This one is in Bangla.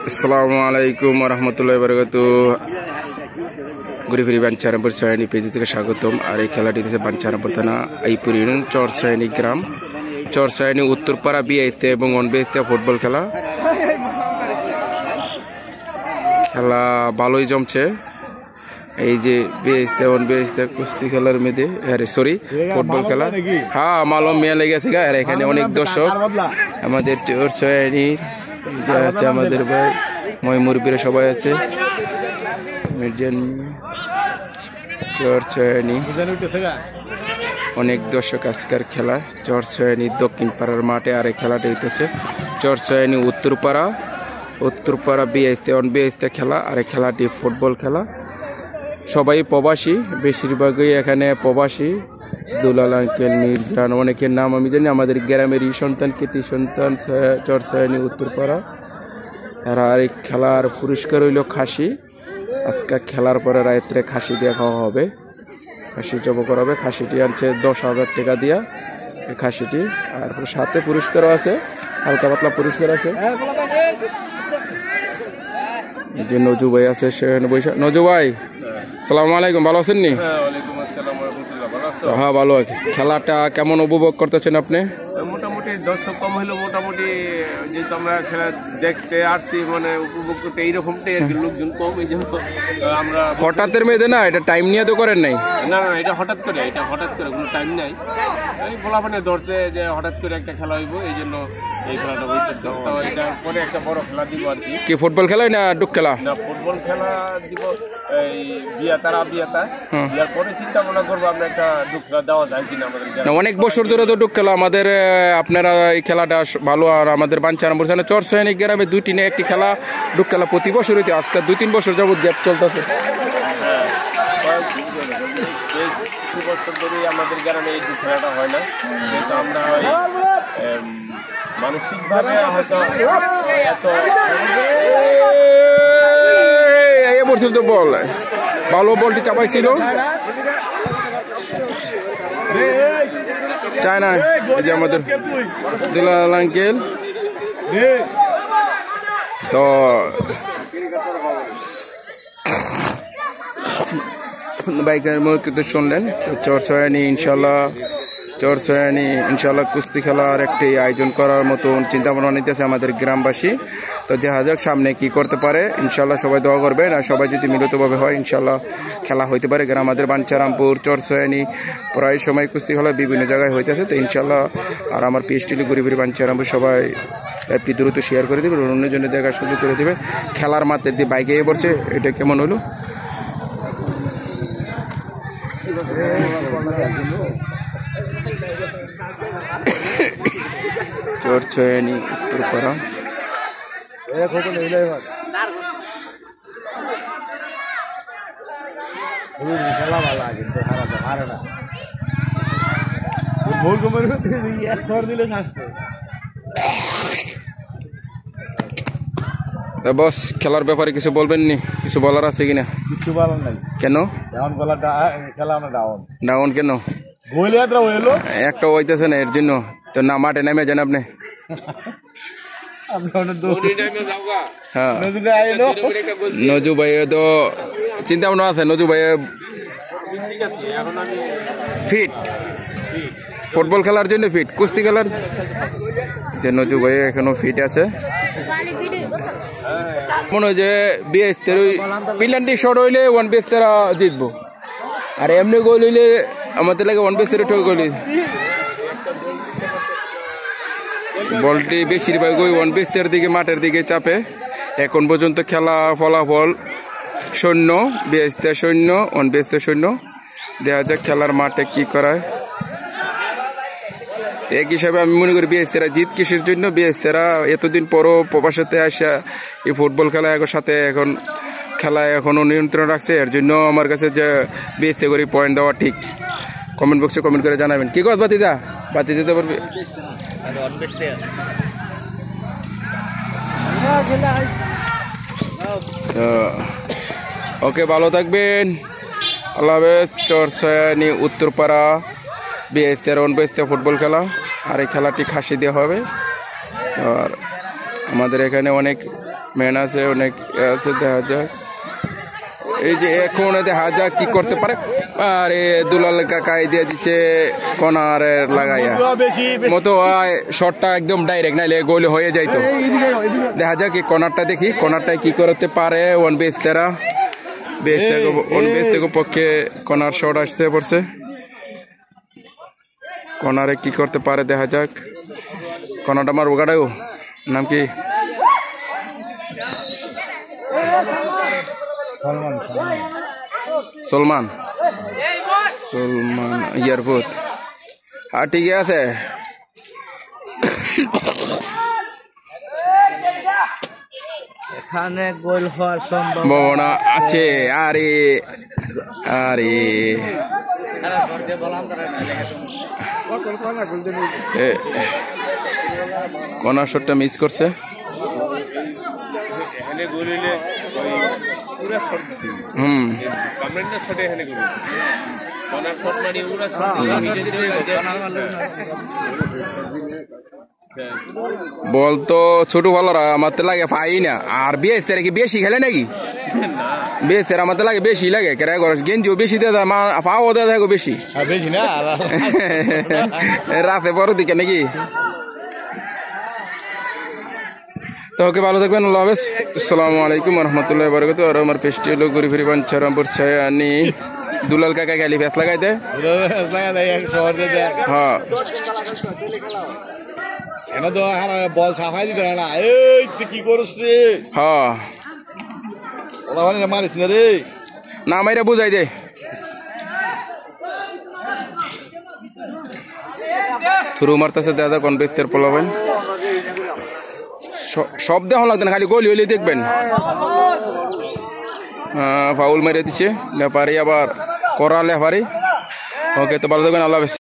আসসালামু আলাইকুম রহমতুল্লাহ বারাকাতুহু। ঘুরে বাঞ্ছারামপুর সৈনিক পেজ থেকে স্বাগতম। আর এই খেলাটি হচ্ছে বাঞ্ছারামপুর থানা আইপুর ইউনিয়ন চর সৈনিক গ্রাম, চর সৈনিক উত্তরপাড়া বিআইসি এবং অনবিআইসি ফুটবল খেলা। খেলা ভালোই জমছে। এই যে বিআইসি অনবিআইসি কুস্তি খেলার মেয়েদের সরি ফুটবল খেলা। হ্যাঁ মালম মেয়ে লেগেছে গা। আর এখানে অনেক দর্শক আমাদের চর সৈনিক আছে, আমাদের ভাই মই মুরব্বীরা সবাই আছে। অনেক দর্শক আজকের খেলা চর সৈনিক দক্ষিণ পাড়ার মাঠে। আর এই খেলাটা হইতেছে চর সৈনিক উত্তরপাড়া বিআইসি অনবিআইসি খেলা। আর এই খেলাটি ফুটবল খেলা। সবাই প্রবাসী, বেশিরভাগই এখানে প্রবাসী। দুলাল আঙ্কেল, মির্জান, অনেকের নাম আমি জানি। আমাদের গ্রামেরই সন্তান, কৃতি সন্তান চর সৈনিক উত্তরপাড়া। আর এই খেলার পুরস্কার হইল খাসি। আজকে খেলার পরে রাত্রে খাসি দিয়ে খাওয়া হবে, খাসি জব করা হবে। খাসিটি আনছে 10,000 টাকা দিয়া এই খাসিটি। আর সাথে পুরস্কারও আছে, হালকা পাতলা পুরস্কার আছে। এই যে নজু ভাই আছে, নজু ভাই আসসালামু আলাইকুম, ভালো আছেন নি? হ্যাঁ ভালো আছি। খেলাটা কেমন উপভোগ করতেছেন আপনি? মোটামুটি দর্শক কম হইলেও মোটামুটি যেহেতু আমরা খেলা দেখতে আসছি, মানে উপভোগ করতে এইরকমটাই আর কি, লোকজন কম। এই জন্য আমরা হঠাৎের মেয়েদের না, এটা টাইম নিয়ে তো করেন নাই? না না, এটা হঠাৎ করে কোনো টাইম নাই। এই ফলাফানে ধরছে যে হঠাৎ করে একটা খেলা হইব, এই জন্য এই খেলাটা হইতেছে। তো এটা পরে একটা বড় খেলা দিব আর কি। ফুটবল খেলা না ডুক খেলা? না, ফুটবল খেলা দিব। এই বিয়ার পরে চিন্তা ভাবনা করবো আমরা একটা ডুক খেলা দেওয়া যায় কিনা আমাদের। অনেক বছর ধরে তো ডুক খেলা আমাদের, আপনারা এই খেলাটা ভালো। আর আমাদের বাঞ্ছারামপুর চর সৈনিক গ্রামে 2টি না 1টি খেলা ডুক খেলা প্রতি বছর হইতে। আজকে 2-3 বছর যাবত গ্যাপ চলতেছে। কিছু বছর ধরেই আমাদের গ্রামে এই ডুক খেলাটা হয় না, যেহেতু আমরা মানসিকভাবে হয়তো এত পর্যন্ত বল ভালো বলটি চাপাইছিল চায় না। এই যে আমাদের দুলাল আঙ্কেল, তো বাইকের মধ্যে শুনলেন। তো চর সৈনিক ইনশাল্লাহ কুস্তি খেলার একটি আয়োজন করার মতন চিন্তা ভাবনা নিতেছে আমাদের গ্রামবাসী। তো দেখা যাক সামনে কি করতে পারে। ইনশাল্লাহ সবাই দোয়া করবেন। আর সবাই যদি মিলিতভাবে হয় ইনশাল্লাহ খেলা হইতে পারে। আমাদের বাঞ্ছারামপুর চর সৈনিক প্রায় সময় কুস্তি খেলা বিভিন্ন জায়গায় হইতেছে। তো ইনশাল্লাহ আর আমার পিএসটিলি ঘুরে বাঞ্ছারামপুর সবাই একটি দ্রুত শেয়ার করে দেবে, অন্যজনের দেখার সুযোগ করে দেবে। খেলার মাঠে দিয়ে বাইকে পড়ছে, এটা কেমন হলো? চর সৈনিক উত্তরপাড়া। বস খেলার ব্যাপারে কিছু বলবেন নি? কিছু বলার আছে কিনা? কিছু বলার নাই। কেন ডাউন? কেন একটা হইতেছে না এর জন্য? তো না মাঠে নেমে যান আপনি। হ্যাঁ নজু ভাই তো চিন্তা ভাবনা আছে। নজু ভাই ফিট, ফুটবল খেলার জন্য ফিট, কুস্তি খেলার যে নজু ভাই এখনো ফিট আছে। মনে হয় যে বিএসসির ওই পিলান্টি শট হইলে 1BSরা জিতবো। আর এমনি গোল হইলে আমাদের লাগে 1BSের ঠক গোল। বলটি বেশিরভাগ ওই 1BSের দিকে, মাঠের দিকে চাপে। এখন পর্যন্ত খেলা ফলাফল 0, বিএসসি 0, 1BSে 0। দেখা যাক খেলার মাঠে কি করায়। এক হিসাবে আমি মনে করি বিএসসিরা জিত কিসের জন্য? বিএসসিরা এতদিন পরও প্রবাসীতে আসা এই ফুটবল খেলা এখন সাথে এখন খেলায় এখনও নিয়ন্ত্রণ রাখছে। এর জন্য আমার কাছে যে বিএসসি করে পয়েন্ট দেওয়া ঠিক। কমেন্ট বক্সে কমেন্ট করে জানাবেন। কি কথা বাতি দিতে পারবে? ওকে, ভালো থাকবেন, আল্লাহ হাফেজ। চর সৈনিক উত্তরপাড়া বিএসসি 1BSি ফুটবল খেলা। আর এই খেলাটি খাসি দেওয়া হবে। আর আমাদের এখানে অনেক ম্যান আছে, অনেক আছে, দেখা যাক এই যে এখন দেখা যাক কি করতে পারে। আরে দুলাল কাকা দিয়ে দিচ্ছে কর্নারে লাগাইয়া মতো শটটা একদম ডাইরেক্ট, নাইলে গোল হয়ে যাইতো। দেখা যাক এই কর্নারটা, দেখি কর্নারটায় কি করতে পারে। ওয়ান বেস তেরা বেস থেকে পক্ষে কর্নার শট আসতে পড়ছে। কর্নারে কি করতে পারে দেখা যাক। কর্নারটা আমার ওগাটাও নাম কি সলমান ইয়ারপুত। হ্যাঁ ঠিক আছে, এখানে গোল হওয়ার সম্ভাবনা আছে। আরে আরে কর্নার শটটা মিস করছে। বল তো ছোট ভালোরা আমার তো লাগে পাই না। আর বিএসএর কি বেশি খেলে নাকি? বিএসএর আমার তো লাগে বেশি লাগে, কেরা গেঞ্জিও বেশি দেয়, পাও দেয় থাকো বেশি রাতে বড় দিকে নাকি। তো ওকে, ভালো থাকবেন, আল্লাহ হাফেজ, আসসালামু আলাইকুম রহমতুল্লাহ বরকত। আর আমার পেস্টি হলো ঘুরি ফিরি বাঞ্ছারামপুর ছায়ানি দুলাল কাকা খালি ফেস লাগাই দেয়। হ্যাঁ বল সাফাই দিতে না, এই কি করছ রে? হ্যাঁ মারিস না রে, না মাইরা বুঝাই দে। থ্রু মারতেছে দাদা কোন বেস্তের পোলাবেন, সব দেওয়া লাগবে না, খালি গোলি হইলে দেখবেন। ফাউল মেরে দিচ্ছে লেফারি, আবার করা লেফারি। ওকে, তো ভালো থাকবেন, আল্লাহ হাফেজ।